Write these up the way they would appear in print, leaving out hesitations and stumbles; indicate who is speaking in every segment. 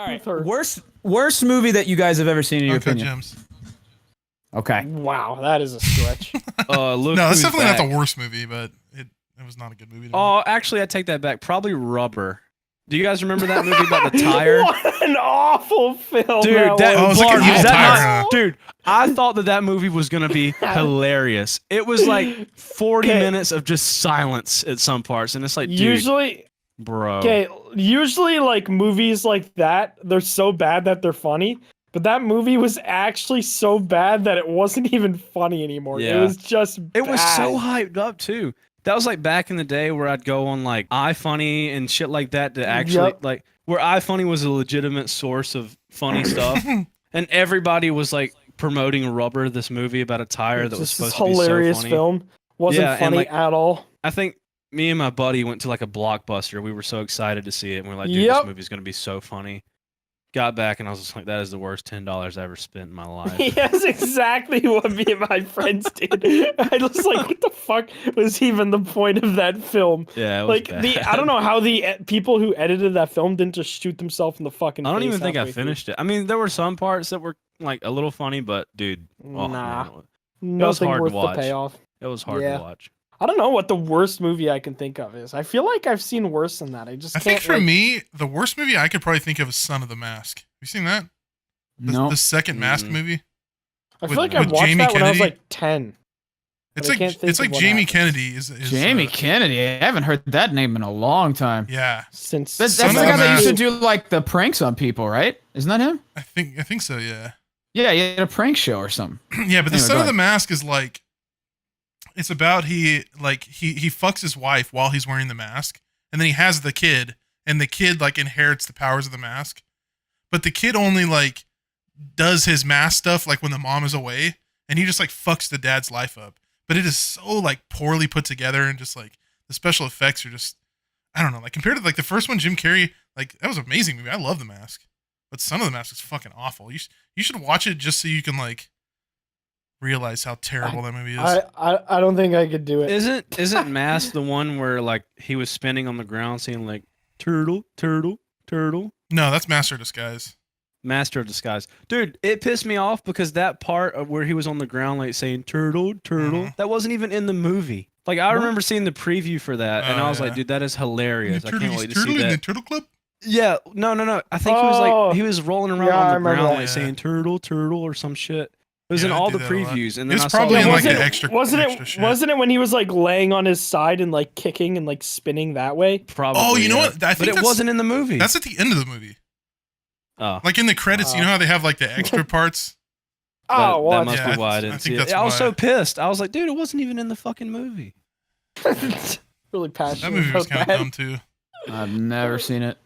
Speaker 1: right.
Speaker 2: Worst movie that you guys have ever seen in your
Speaker 3: Uncut
Speaker 2: opinion.
Speaker 3: Gems.
Speaker 2: Okay.
Speaker 1: Wow, that is a stretch.
Speaker 4: Look
Speaker 3: No, that's
Speaker 4: Who's
Speaker 3: definitely
Speaker 4: Back.
Speaker 3: not the worst movie, but it was not a good movie to me.
Speaker 4: Oh, actually, I take that back. Probably Rubber. Do you guys remember that movie about the tire?
Speaker 1: What an awful film,
Speaker 4: Dude,
Speaker 3: Oh, it's like an
Speaker 4: Blarg,
Speaker 3: evil
Speaker 4: is that
Speaker 3: tire,
Speaker 4: not-
Speaker 3: huh?
Speaker 4: dude, I thought that movie was gonna be hilarious. It was like 40
Speaker 1: Okay.
Speaker 4: minutes of just silence at some parts, and it's like, dude,
Speaker 1: Usually,
Speaker 4: bro.
Speaker 1: okay, usually like movies like that, they're so bad that they're funny. But that movie was actually so bad that it wasn't even funny anymore.
Speaker 4: Yeah.
Speaker 1: It was just
Speaker 4: It was so
Speaker 1: bad.
Speaker 4: hyped up too. That was like back in the day where I'd go on like iFunny and shit like that to actually
Speaker 1: Yep.
Speaker 4: like where iFunny was a legitimate source of funny stuff, and everybody was like promoting Rubber, this movie about a tire that was
Speaker 1: Just this
Speaker 4: supposed to be so
Speaker 1: hilarious
Speaker 4: funny.
Speaker 1: film. Wasn't
Speaker 4: Yeah, and,
Speaker 1: funny
Speaker 4: like,
Speaker 1: at all.
Speaker 4: I think me and my buddy went to like a Blockbuster. We were so excited to see it, and we're like, dude,
Speaker 1: Yep.
Speaker 4: this movie's gonna be so funny. Got back and I was just like, that is the worst $10 I ever spent in my life.
Speaker 1: That's exactly what me and my friends did. I was like, what the fuck was even the point of that film?
Speaker 4: Yeah, it was
Speaker 1: Like
Speaker 4: bad.
Speaker 1: I don't know how the people who edited that film didn't just shoot themselves in the fucking
Speaker 4: I don't
Speaker 1: face
Speaker 4: even think I
Speaker 1: halfway through.
Speaker 4: finished it. I mean, there were some parts that were like a little funny, but dude, oh,
Speaker 1: Nah.
Speaker 4: man, was
Speaker 1: Nothing
Speaker 4: hard to
Speaker 1: worth the
Speaker 4: watch.
Speaker 1: payoff.
Speaker 4: it was hard
Speaker 1: Yeah.
Speaker 4: to watch.
Speaker 1: I don't know what the worst movie I can think of is. I feel like I've seen worse than that. I just
Speaker 3: I
Speaker 1: can't.
Speaker 3: think for
Speaker 1: like-
Speaker 3: me, the worst movie I could probably think of is Son of the Mask. Have you seen that?
Speaker 2: No.
Speaker 3: The second Mask
Speaker 4: Mhm.
Speaker 3: movie.
Speaker 1: I feel
Speaker 3: with-
Speaker 1: like I
Speaker 3: with
Speaker 1: watched
Speaker 3: Jamie
Speaker 1: that when I was
Speaker 3: Kennedy.
Speaker 1: like 10.
Speaker 3: It's
Speaker 1: I
Speaker 3: like
Speaker 1: can't think
Speaker 3: it's
Speaker 1: of
Speaker 3: like
Speaker 1: what
Speaker 3: Jamie
Speaker 1: happens.
Speaker 3: Kennedy is
Speaker 2: Jamie Kennedy. I haven't heard that name in a long time.
Speaker 3: Yeah,
Speaker 1: Since
Speaker 2: That's
Speaker 3: Son
Speaker 2: the
Speaker 3: of
Speaker 2: guy
Speaker 3: the
Speaker 2: that used to
Speaker 3: Mask.
Speaker 2: do like the pranks on people, right? Isn't that him?
Speaker 3: I think so. Yeah,
Speaker 2: Yeah, he had a prank show or something.
Speaker 3: yeah. But the
Speaker 2: Anyway,
Speaker 3: Son
Speaker 2: go
Speaker 3: of the
Speaker 2: ahead.
Speaker 3: Mask is like, it's about he fucks his wife while he's wearing the mask, and then he has the kid, and the kid like inherits the powers of the mask, but the kid only like does his mask stuff like when the mom is away, and he just like fucks the dad's life up. But it is so like poorly put together, and just like the special effects are just, I don't know, like compared to like the first one, Jim Carrey, like that was an amazing movie. I love the mask, but Son of the Mask is fucking awful. You should watch it just so you can like realize how terrible that movie is.
Speaker 1: I don't think I could do it.
Speaker 4: Isn't Mask the one where like he was spinning on the ground saying like turtle, turtle, turtle?
Speaker 3: No, that's Master of Disguise.
Speaker 4: Master of Disguise. Dude, it pissed me off because that part of where he was on the ground like saying turtle, turtle,
Speaker 3: Mhm.
Speaker 4: that wasn't even in the movie. Like I
Speaker 1: What?
Speaker 4: remember seeing the preview for that and
Speaker 3: Oh,
Speaker 4: I was like,
Speaker 3: yeah.
Speaker 4: dude, that is hilarious. I can't wait to
Speaker 3: turtle
Speaker 4: see
Speaker 3: in the
Speaker 4: that.
Speaker 3: Turtle Club?
Speaker 4: Yeah, no. I think
Speaker 1: Oh,
Speaker 4: he was rolling around
Speaker 1: yeah, I
Speaker 4: on the
Speaker 1: remember
Speaker 4: ground
Speaker 1: that.
Speaker 4: like
Speaker 3: Yeah.
Speaker 4: saying turtle, turtle or some shit. It was
Speaker 3: Yeah,
Speaker 4: in
Speaker 3: I
Speaker 4: all
Speaker 3: do
Speaker 4: the
Speaker 3: that a lot.
Speaker 4: previews and then
Speaker 3: It's
Speaker 4: I saw
Speaker 3: probably
Speaker 4: the
Speaker 3: in, like,
Speaker 4: one-
Speaker 3: the extra shit.
Speaker 1: Wasn't it when he was like laying on his side and like kicking and like spinning that way?
Speaker 4: Probably.
Speaker 3: Oh, you know
Speaker 4: yeah.
Speaker 3: what? I think
Speaker 4: but it
Speaker 3: that's-
Speaker 4: wasn't in the movie.
Speaker 3: That's at the end of the movie.
Speaker 4: oh.
Speaker 3: Like in the credits, you know how they have like the extra parts?
Speaker 1: Oh,
Speaker 4: that
Speaker 1: what?
Speaker 4: must
Speaker 3: Yeah,
Speaker 4: be why I
Speaker 3: I
Speaker 4: didn't
Speaker 3: think
Speaker 4: see
Speaker 3: that's
Speaker 4: it. I was
Speaker 3: why.
Speaker 4: so pissed. I was like, dude, it wasn't even in the fucking movie.
Speaker 1: Really passionate
Speaker 3: That movie was
Speaker 1: about
Speaker 3: kind
Speaker 1: that.
Speaker 3: of dumb too.
Speaker 2: I've never seen it.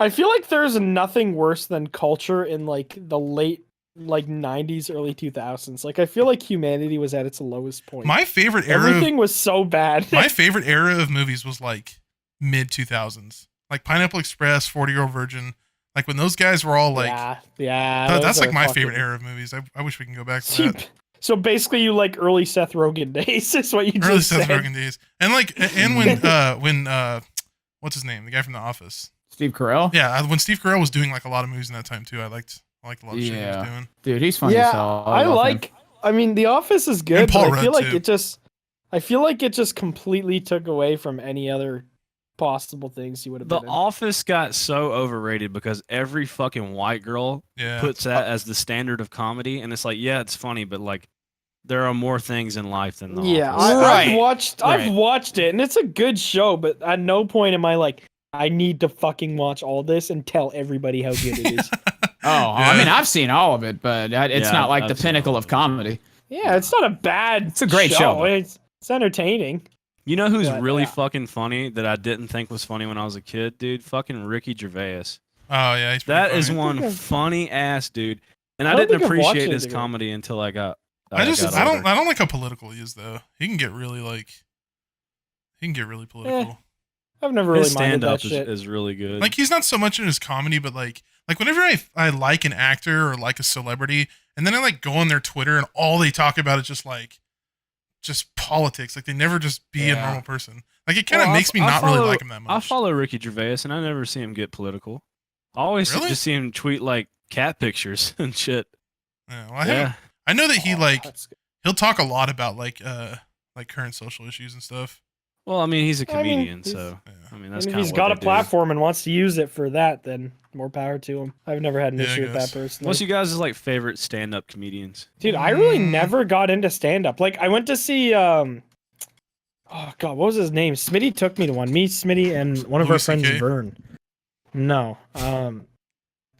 Speaker 1: I feel like there's nothing worse than culture in like the late like 90s, early 2000s. Like I feel like humanity was at its lowest point.
Speaker 3: My favorite era.
Speaker 1: Everything was so bad.
Speaker 3: My favorite era of movies was like mid 2000s, like Pineapple Express, 40-Year-Old Virgin. Like when those guys were all like,
Speaker 1: yeah.
Speaker 3: that's
Speaker 1: those
Speaker 3: like
Speaker 1: are
Speaker 3: my
Speaker 1: fucking-
Speaker 3: favorite era of movies. I wish we can go back to that.
Speaker 1: So basically, you like early Seth Rogen days, is what you
Speaker 3: Early
Speaker 1: just
Speaker 3: Seth
Speaker 1: said.
Speaker 3: Rogen days, and like, and when what's his name, the guy from The Office?
Speaker 2: Steve Carell?
Speaker 3: Yeah, when Steve Carell was doing like a lot of movies in that time too, I liked a lot of shit he
Speaker 2: Yeah.
Speaker 3: was doing.
Speaker 2: Dude, he's funny
Speaker 1: Yeah,
Speaker 2: as hell.
Speaker 1: I
Speaker 2: love him.
Speaker 1: like. I mean, The Office is good,
Speaker 3: And Paul
Speaker 1: but I feel
Speaker 3: Rudd,
Speaker 1: like
Speaker 3: too.
Speaker 1: it just. I feel like it just completely took away from any other possible things he would have
Speaker 4: The
Speaker 1: been in.
Speaker 4: Office got so overrated because every fucking white girl
Speaker 3: Yeah,
Speaker 4: puts that as the standard of comedy, and it's like, yeah, it's funny, but like, there are more things in life than the
Speaker 1: Yeah,
Speaker 4: Office.
Speaker 2: Right.
Speaker 1: I've
Speaker 2: Right.
Speaker 1: watched it, and it's a good show. But at no point am I like, I need to fucking watch all this and tell everybody how good it is.
Speaker 2: Oh, I
Speaker 3: Yeah.
Speaker 2: mean, I've seen all of it, but it's
Speaker 4: Yeah,
Speaker 2: not like
Speaker 4: I've
Speaker 2: the
Speaker 4: seen
Speaker 2: pinnacle
Speaker 4: all
Speaker 2: of
Speaker 4: of it.
Speaker 2: comedy.
Speaker 1: Yeah, it's not a bad.
Speaker 2: It's a great show, though.
Speaker 1: It's entertaining.
Speaker 4: You know who's
Speaker 1: But,
Speaker 4: really
Speaker 1: yeah.
Speaker 4: fucking funny that I didn't think was funny when I was a kid, dude? Fucking Ricky Gervais.
Speaker 3: Oh yeah, he's pretty
Speaker 4: That is
Speaker 3: funny.
Speaker 4: one
Speaker 1: Okay.
Speaker 4: funny ass dude, and
Speaker 1: I
Speaker 4: I,
Speaker 1: don't
Speaker 4: didn't
Speaker 1: think I've watched
Speaker 4: appreciate
Speaker 1: it
Speaker 4: his
Speaker 1: together.
Speaker 4: comedy until I got.
Speaker 3: I
Speaker 4: got
Speaker 3: don't
Speaker 4: older.
Speaker 3: I don't like how political he is though. He can get really like, he can get really political.
Speaker 1: I've never really
Speaker 4: His
Speaker 1: minded
Speaker 4: stand
Speaker 1: that
Speaker 4: up
Speaker 1: shit.
Speaker 4: is really good.
Speaker 3: Like he's not so much in his comedy, but like whenever I like an actor or like a celebrity, and then I like go on their Twitter and all they talk about is just politics. Like they never just be a
Speaker 2: Yeah.
Speaker 3: normal person. Like it kind of
Speaker 4: Well,
Speaker 3: makes me
Speaker 4: I
Speaker 3: not really
Speaker 4: follow-
Speaker 3: like him that much.
Speaker 4: I follow Ricky Gervais, and I never see him get political. I always
Speaker 3: Really?
Speaker 4: just see him tweet like cat pictures and shit.
Speaker 3: Yeah, well, I know that he he'll talk a lot about like current social issues and stuff.
Speaker 4: Well, I mean, he's a
Speaker 1: I mean,
Speaker 4: comedian,
Speaker 1: he's-
Speaker 4: so
Speaker 3: Yeah.
Speaker 4: I mean, that's
Speaker 1: And if
Speaker 4: kind of
Speaker 1: he's
Speaker 4: what
Speaker 1: got
Speaker 4: they
Speaker 1: a
Speaker 4: do.
Speaker 1: platform and wants to use it for that, then more power to him. I've never had an
Speaker 3: Yeah, I
Speaker 1: issue with that
Speaker 3: guess.
Speaker 1: personally.
Speaker 4: What's you guys' like favorite stand-up comedians?
Speaker 1: Dude, I really
Speaker 3: Mm.
Speaker 1: never got into stand up. Like I went to see oh god, what was his name? Smitty took me to one. Me, Smitty, and one of our
Speaker 3: Louis
Speaker 1: friends,
Speaker 3: CK?
Speaker 1: Vern. No.
Speaker 3: I
Speaker 1: Isn't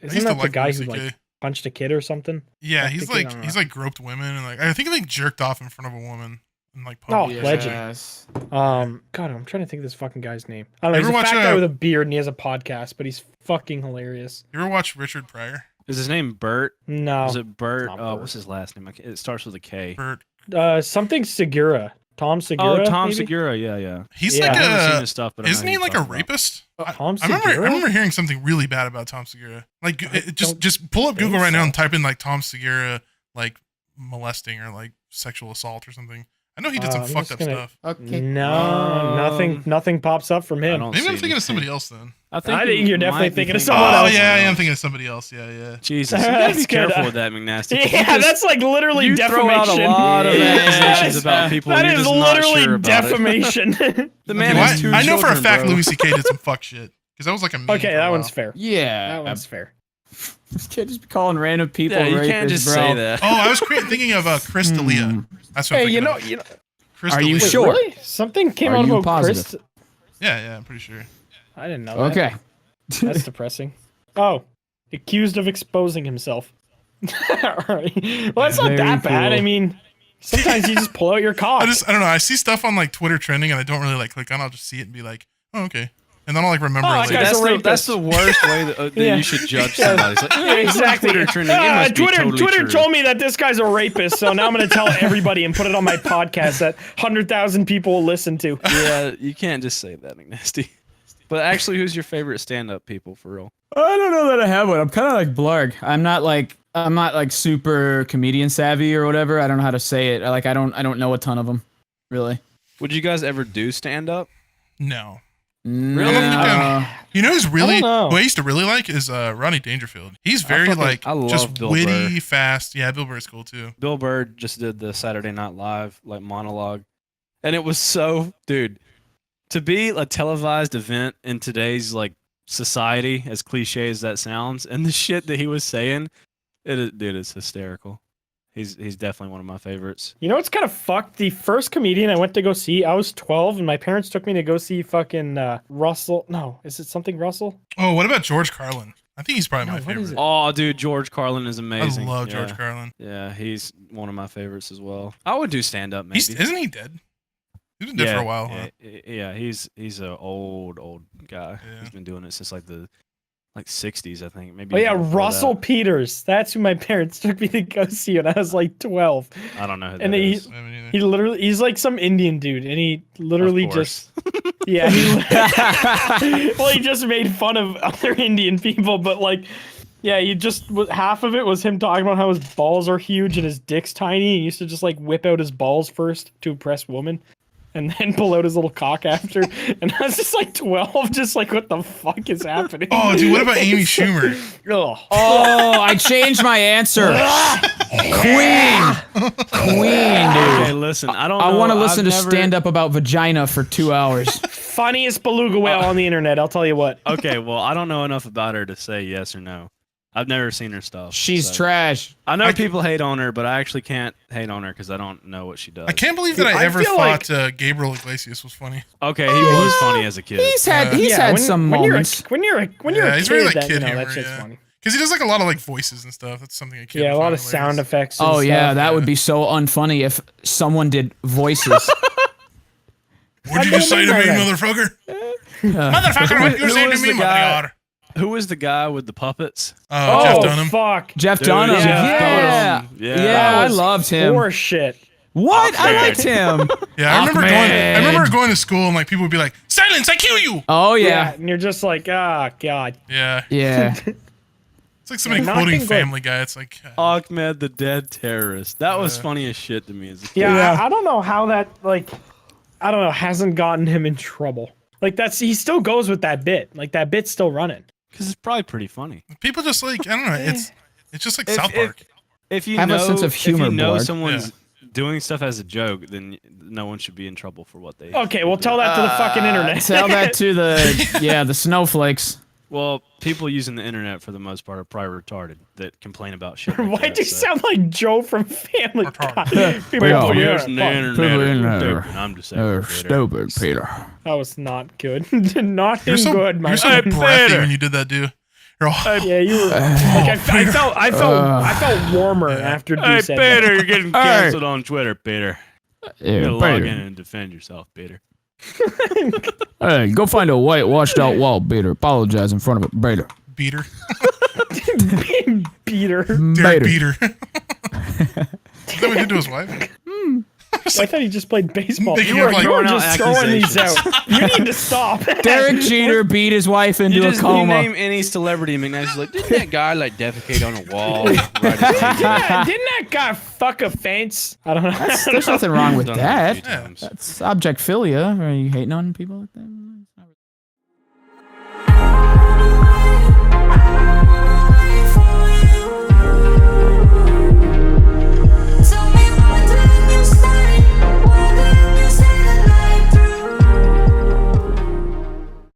Speaker 3: used to
Speaker 1: that the
Speaker 3: like
Speaker 1: guy
Speaker 3: Louis
Speaker 1: who
Speaker 3: CK.
Speaker 1: like punched a kid or something?
Speaker 3: Yeah,
Speaker 1: Fuck
Speaker 3: he's
Speaker 1: the kid, I
Speaker 3: like
Speaker 1: don't
Speaker 3: he's
Speaker 1: know.
Speaker 3: like groped women and like I think he like jerked off in front of a woman and like
Speaker 1: Oh,
Speaker 3: public.
Speaker 1: legend.
Speaker 2: Yes.
Speaker 1: God, I'm trying to think of this fucking guy's name. I don't know.
Speaker 3: You
Speaker 1: He's
Speaker 3: ever
Speaker 1: a
Speaker 3: watch,
Speaker 1: fat guy with a beard and he has a podcast, but he's fucking hilarious.
Speaker 3: You ever watch Richard Pryor?
Speaker 4: Is his name Bert?
Speaker 1: No.
Speaker 4: Is it Bert?
Speaker 1: not Bert.
Speaker 4: What's his last name? It starts with a K.
Speaker 3: Bert.
Speaker 1: Something Segura. Tom Segura.
Speaker 4: Oh, Tom
Speaker 1: maybe?
Speaker 4: Segura. Yeah.
Speaker 3: He's
Speaker 1: Yeah.
Speaker 3: like
Speaker 4: I've never seen
Speaker 3: a
Speaker 4: his stuff, but I know
Speaker 3: isn't
Speaker 4: who
Speaker 3: he
Speaker 4: you're
Speaker 3: like a
Speaker 4: talking about.
Speaker 3: rapist?
Speaker 1: Tom
Speaker 3: I remember
Speaker 1: Segura?
Speaker 3: hearing something really bad about Tom Segura. Like
Speaker 1: don't
Speaker 3: just pull up
Speaker 1: think
Speaker 3: Google right now
Speaker 1: so.
Speaker 3: and type in like Tom Segura like molesting or like sexual assault or something. I know he did some
Speaker 1: I'm
Speaker 3: fucked
Speaker 1: just
Speaker 3: up
Speaker 1: gonna-
Speaker 3: stuff.
Speaker 2: Okay.
Speaker 1: No, nothing pops up from
Speaker 4: I
Speaker 1: him.
Speaker 4: don't
Speaker 3: Maybe I'm
Speaker 4: see
Speaker 3: thinking of
Speaker 4: anything.
Speaker 3: somebody else then.
Speaker 1: I think you're definitely
Speaker 4: might be
Speaker 1: thinking of
Speaker 3: Oh
Speaker 1: someone else.
Speaker 3: yeah, I am thinking of somebody else. Yeah.
Speaker 4: Jesus, you gotta be
Speaker 1: That's good.
Speaker 4: careful with that, McNasty.
Speaker 1: Yeah, that's like literally
Speaker 4: you
Speaker 1: defamation.
Speaker 4: throw out a lot of
Speaker 2: Yeah.
Speaker 4: accusations
Speaker 1: That
Speaker 4: about people.
Speaker 1: That
Speaker 4: you're
Speaker 1: is
Speaker 4: just not
Speaker 1: literally
Speaker 4: sure about it.
Speaker 1: defamation.
Speaker 4: The man
Speaker 3: Well,
Speaker 4: has two
Speaker 3: I know for a
Speaker 4: children,
Speaker 3: fact
Speaker 4: bro.
Speaker 3: Louis C.K. did some fuck shit because that was like a meme
Speaker 1: Okay,
Speaker 3: for a
Speaker 1: that
Speaker 3: while.
Speaker 1: one's fair.
Speaker 2: Yeah.
Speaker 1: That one's fair.
Speaker 2: You can't just be calling random people
Speaker 4: Yeah, you
Speaker 2: rapists,
Speaker 4: can't just
Speaker 2: bro.
Speaker 4: say that.
Speaker 3: Oh, I was thinking of Chris D'Elia. That's what I'm
Speaker 1: Hey,
Speaker 3: thinking of.
Speaker 1: you know,
Speaker 3: Chris
Speaker 2: Are you
Speaker 3: D'Elia.
Speaker 2: sure?
Speaker 1: really? Something came
Speaker 2: Are
Speaker 1: out
Speaker 2: you
Speaker 1: about
Speaker 2: positive?
Speaker 1: Chris.
Speaker 3: Yeah, I'm pretty sure.
Speaker 1: I didn't know. That.
Speaker 2: Okay.
Speaker 1: That's depressing. Oh, accused of exposing himself. Alright. Well, that's not
Speaker 2: Very
Speaker 1: that bad.
Speaker 2: cool.
Speaker 1: I mean, sometimes you just pull out your cock.
Speaker 3: I don't know. I see stuff on like Twitter trending and I don't really like click on. I'll just see it and be like, oh okay, and then I'll like remember
Speaker 1: Oh,
Speaker 3: it
Speaker 1: that
Speaker 3: later.
Speaker 1: guy's
Speaker 4: That's
Speaker 1: a
Speaker 4: the,
Speaker 1: rapist.
Speaker 4: that's the worst way that
Speaker 1: Yeah.
Speaker 4: you should judge somebody. It's like,
Speaker 1: Yeah, exactly.
Speaker 4: Twitter trending. It must be
Speaker 1: Twitter
Speaker 4: totally
Speaker 1: Twitter
Speaker 4: true.
Speaker 1: told me that this guy's a rapist, so now I'm gonna tell everybody and put it on my podcast that 100,000 people will listen to.
Speaker 4: Yeah, you can't just say that, McNasty. But actually, who's your favorite stand-up people for real?
Speaker 2: I don't know that I have one. I'm kind of like Blarg. I'm not like super comedian savvy or whatever. I don't know how to say it. I don't know a ton of them, really.
Speaker 4: Would you guys ever do stand-up?
Speaker 3: No.
Speaker 2: Really?
Speaker 3: You know who's really
Speaker 1: I don't know.
Speaker 3: who I used to really like is Ronnie Dangerfield. He's very
Speaker 4: I love
Speaker 3: just
Speaker 4: Bill
Speaker 3: witty,
Speaker 4: Burr.
Speaker 3: fast. Yeah, Bill Burr's cool too.
Speaker 4: Bill Burr just did the Saturday Night Live like monologue, and it was so, dude, to be a televised event in today's like society, as cliche as that sounds, and the shit that he was saying, it's hysterical. He's definitely one of my favorites.
Speaker 1: You know what's kind of fucked? The first comedian I went to go see, I was 12, and my parents took me to go see fucking Russell. No, is it something Russell?
Speaker 3: Oh, what about George Carlin? I think he's probably my
Speaker 1: No, what is
Speaker 3: favorite.
Speaker 1: it?
Speaker 4: Oh, dude, George Carlin is amazing.
Speaker 3: I love
Speaker 4: Yeah.
Speaker 3: George Carlin.
Speaker 4: Yeah, he's one of my favorites as well. I would do stand up maybe.
Speaker 3: Isn't he dead? He's been dead for a while. Huh?
Speaker 4: Yeah, he's an old guy.
Speaker 3: Yeah.
Speaker 4: He's been doing it since like the 60s, I think. Maybe.
Speaker 1: Oh yeah,
Speaker 4: even before
Speaker 1: Russell
Speaker 4: that.
Speaker 1: Peters. That's who my parents took me to go see when I was like 12.
Speaker 4: I don't know who
Speaker 1: And
Speaker 4: that
Speaker 1: he-
Speaker 4: is.
Speaker 3: I haven't either.
Speaker 1: He literally, he's like some Indian dude, and he literally
Speaker 4: Of course.
Speaker 1: just, yeah. Well, he just made fun of other Indian people, but like, yeah, he just half of it was him talking about how his balls are huge and his dick's tiny. He used to just like whip out his balls first to impress women, and then pull out his little cock after. And I was just like 12, just like, what the fuck is happening?
Speaker 3: Oh, dude, what about Amy Schumer?
Speaker 1: Ugh.
Speaker 2: Oh, I changed my answer. Queen,
Speaker 4: Okay,
Speaker 2: dude.
Speaker 4: listen, I don't.
Speaker 2: I
Speaker 4: know.
Speaker 2: want to listen
Speaker 4: I've
Speaker 2: to
Speaker 4: never-
Speaker 2: stand up about vagina for 2 hours.
Speaker 1: Funniest beluga whale on the internet. I'll tell you what.
Speaker 4: Okay, well, I don't know enough about her to say yes or no. I've never seen her stuff.
Speaker 2: She's
Speaker 4: so.
Speaker 2: trash.
Speaker 4: I know
Speaker 3: I-
Speaker 4: people hate on her, but I actually can't hate on her because I don't know what she does.
Speaker 3: I can't believe that
Speaker 1: Dude,
Speaker 3: I
Speaker 1: I
Speaker 3: ever
Speaker 1: feel
Speaker 3: thought Gabriel Iglesias was funny.
Speaker 4: Okay, he was funny as a kid.
Speaker 2: He's had
Speaker 1: Yeah,
Speaker 2: some
Speaker 1: when
Speaker 2: moments.
Speaker 1: When you're a
Speaker 3: Yeah, he's
Speaker 1: kid,
Speaker 3: very, like,
Speaker 1: that,
Speaker 3: kid
Speaker 1: you know,
Speaker 3: humor,
Speaker 1: that shit's
Speaker 3: yeah.
Speaker 1: funny.
Speaker 3: Because he does like a lot of like voices and stuff. That's something I can't.
Speaker 1: Yeah, a lot of sound effects. And
Speaker 2: Oh yeah,
Speaker 1: stuff.
Speaker 2: that would be so unfunny if someone did voices.
Speaker 3: What'd you just say to me,
Speaker 1: Right.
Speaker 3: motherfucker? Motherfucker, what you
Speaker 4: Who
Speaker 3: say to
Speaker 4: was
Speaker 3: me,
Speaker 4: the guy-
Speaker 3: motherfucker?
Speaker 4: Who was the guy with the puppets?
Speaker 3: Oh,
Speaker 1: Oh,
Speaker 3: Jeff Dunham.
Speaker 1: fuck.
Speaker 2: Jeff
Speaker 4: Dude,
Speaker 2: Dunham.
Speaker 4: Jeff
Speaker 2: Yeah,
Speaker 4: Dunham. Yeah.
Speaker 2: yeah,
Speaker 1: That
Speaker 2: I
Speaker 1: was
Speaker 2: loved him.
Speaker 1: Horse shit.
Speaker 2: What? I
Speaker 4: Ahmed.
Speaker 2: liked him.
Speaker 3: Yeah, I remember
Speaker 2: Ahmed.
Speaker 3: going to school and like people would be like, "Silence! I kill you!"
Speaker 2: Oh
Speaker 1: Yeah.
Speaker 2: yeah,
Speaker 1: And you're just like, ah, God.
Speaker 3: Yeah,
Speaker 2: yeah.
Speaker 3: it's like somebody
Speaker 1: Yeah,
Speaker 3: quoting
Speaker 1: nothing but-
Speaker 3: Family Guy. It's like,
Speaker 4: Ahmed the Dead Terrorist. That was
Speaker 3: Yeah.
Speaker 4: funny as shit to me as a kid.
Speaker 1: Yeah,
Speaker 2: Yeah.
Speaker 1: I don't know how that, like, I don't know, hasn't gotten him in trouble. Like, he still goes with that bit. Like, that bit's still running.
Speaker 4: Because it's probably pretty funny.
Speaker 3: People just like I don't know. It's just like South
Speaker 4: If-
Speaker 3: Park.
Speaker 4: If you
Speaker 2: Have a
Speaker 4: know,
Speaker 2: sense of humor,
Speaker 4: if you know
Speaker 2: Blarg.
Speaker 4: someone's doing stuff as a joke, then no one should be in trouble for what they.
Speaker 1: Okay, well, tell that to the fucking internet.
Speaker 2: Tell that to the snowflakes.
Speaker 4: Well, people using the internet for the most part are probably retarded that complain about shit. Like
Speaker 1: Why'd
Speaker 4: that,
Speaker 1: you
Speaker 4: so.
Speaker 1: sound like Joe from Family
Speaker 3: Retarded.
Speaker 1: Guy? People
Speaker 2: Yeah.
Speaker 1: are
Speaker 4: People
Speaker 1: yeah,
Speaker 4: using the
Speaker 1: fuck.
Speaker 4: internet
Speaker 2: People
Speaker 4: are
Speaker 2: in there.
Speaker 4: stupid. I'm just
Speaker 2: They're
Speaker 4: saying.
Speaker 2: stupid, Peter.
Speaker 1: That was not good. Not
Speaker 3: You're so
Speaker 1: good, my
Speaker 3: you're so
Speaker 1: friend.
Speaker 3: breathy when you did that, dude. You're all,
Speaker 1: Yeah, you were. Like, I felt warmer after you
Speaker 4: Hey,
Speaker 1: said
Speaker 4: Peter,
Speaker 1: that.
Speaker 4: you're getting
Speaker 2: Hey.
Speaker 4: canceled on Twitter, Peter. You
Speaker 2: Yeah,
Speaker 4: gotta log
Speaker 2: Peter.
Speaker 4: in and defend yourself, Peter.
Speaker 2: Hey, go find a white washed out wall, Peter. Apologize in front of it, Peter.
Speaker 3: beater.
Speaker 1: Peter.
Speaker 3: Derek
Speaker 2: Peter.
Speaker 3: Beater. Is that what he did to his wife?
Speaker 1: I thought he just played baseball.
Speaker 3: Making
Speaker 1: You were,
Speaker 3: up, like,
Speaker 1: you were
Speaker 4: throwing
Speaker 1: just
Speaker 4: out
Speaker 1: throwing these
Speaker 4: accusations.
Speaker 1: out. You need to stop.
Speaker 2: Derek Jeter beat his wife
Speaker 4: You
Speaker 2: into a
Speaker 4: just
Speaker 2: coma.
Speaker 4: name any celebrity, McNash is like, didn't that guy like defecate on a wall? Right
Speaker 1: Didn't that guy fuck a fence? I don't know.
Speaker 2: There's nothing wrong with
Speaker 4: Done that a
Speaker 2: that.
Speaker 4: few times.
Speaker 2: That's object philia. Are you hating on people like that?